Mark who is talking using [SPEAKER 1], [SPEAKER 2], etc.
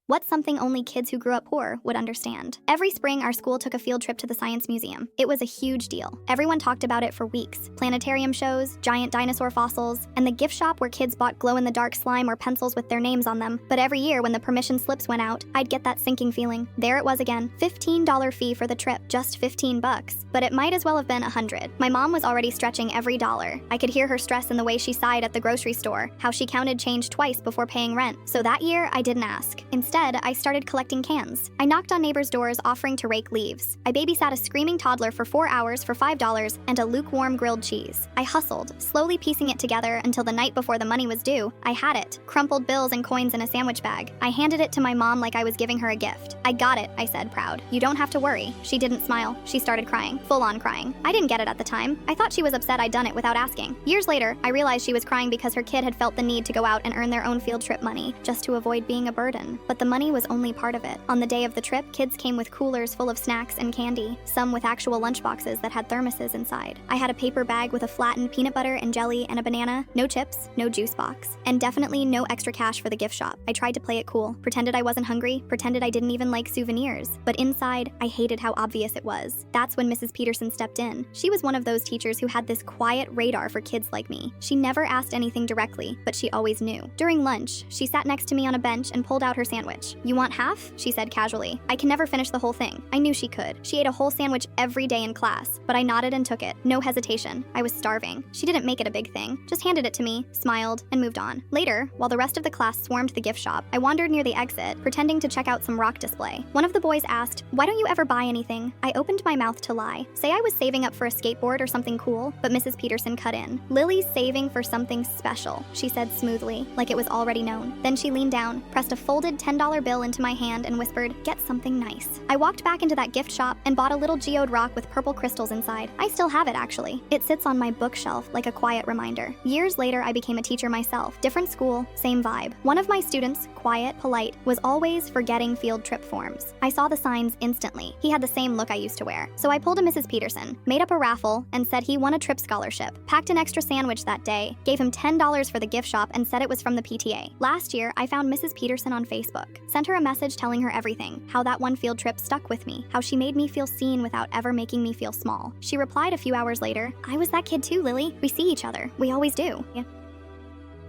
[SPEAKER 1] What's something only kids who grew up poor would understand? Every spring, our school took a field trip to the Science Museum. It was a huge deal. Everyone talked about it for weeks. Planetarium shows, giant dinosaur fossils, and the gift shop where kids bought glow-in-the-dark slime or pencils with their names on them. But every year when the permission slips went out, I'd get that sinking feeling. There it was again. $15 fee for the trip. Just $15. But it might as well have been $100. My mom was already stretching every dollar. I could hear her stress in the way she sighed at the grocery store, how she counted change twice before paying rent. So that year, I didn't ask. Instead, I started collecting cans. I knocked on neighbors' doors offering to rake leaves. I babysat a screaming toddler for 4 hours for $5 and a lukewarm grilled cheese. I hustled, slowly piecing it together until the night before the money was due, I had it. Crumpled bills and coins in a sandwich bag. I handed it to my mom like I was giving her a gift. "I got it," I said, proud. "You don't have to worry." She didn't smile. She started crying. Full-on crying. I didn't get it at the time. I thought she was upset I'd done it without asking. Years later, I realized she was crying because her kid had felt the need to go out and earn their own field trip money, just to avoid being a burden. But the money was only part of it. On the day of the trip, kids came with coolers full of snacks and candy, some with actual lunchboxes that had thermoses inside. I had a paper bag with a flattened peanut butter and jelly and a banana, no chips, no juice box, and definitely no extra cash for the gift shop. I tried to play it cool, pretended I wasn't hungry, pretended I didn't even like souvenirs, but inside, I hated how obvious it was. That's when Mrs. Peterson stepped in. She was one of those teachers who had this quiet radar for kids like me. She never asked anything directly, but she always knew. During lunch, she sat next to me on a bench and pulled out her sandwich. "You want half?" she said casually. I can never finish the whole thing. I knew she could. She ate a whole sandwich every day in class, but I nodded and took it. No hesitation. I was starving. She didn't make it a big thing, just handed it to me, smiled, and moved on. Later, while the rest of the class swarmed the gift shop, I wandered near the exit, pretending to check out some rock display. One of the boys asked, "Why don't you ever buy anything?" I opened my mouth to lie, say I was saving up for a skateboard or something cool, but Mrs. Peterson cut in. "Lily's saving for something special," she said smoothly, like it was already known. Then she leaned down, pressed a folded $10 bill into my hand, and whispered, "Get something nice." I walked back into that gift shop and bought a little geode rock with purple crystals inside. I still have it, actually. It sits on my bookshelf like a quiet reminder. Years later, I became a teacher myself. Different school, same vibe. One of my students, quiet, polite, was always forgetting field trip forms. I saw the signs instantly. He had the same look I used to wear. So I pulled a Mrs. Peterson, made up a raffle, and said he won a trip scholarship. Packed an extra sandwich that day, gave him $10 for the gift shop, and said it was from the PTA. Last year, I found Mrs. Peterson on Facebook. Sent her a message telling her everything, how that one field trip stuck with me, how she made me feel seen without ever making me feel small. She replied a few hours later, "I was that kid too, Lily. We see each other. We always do." Yeah.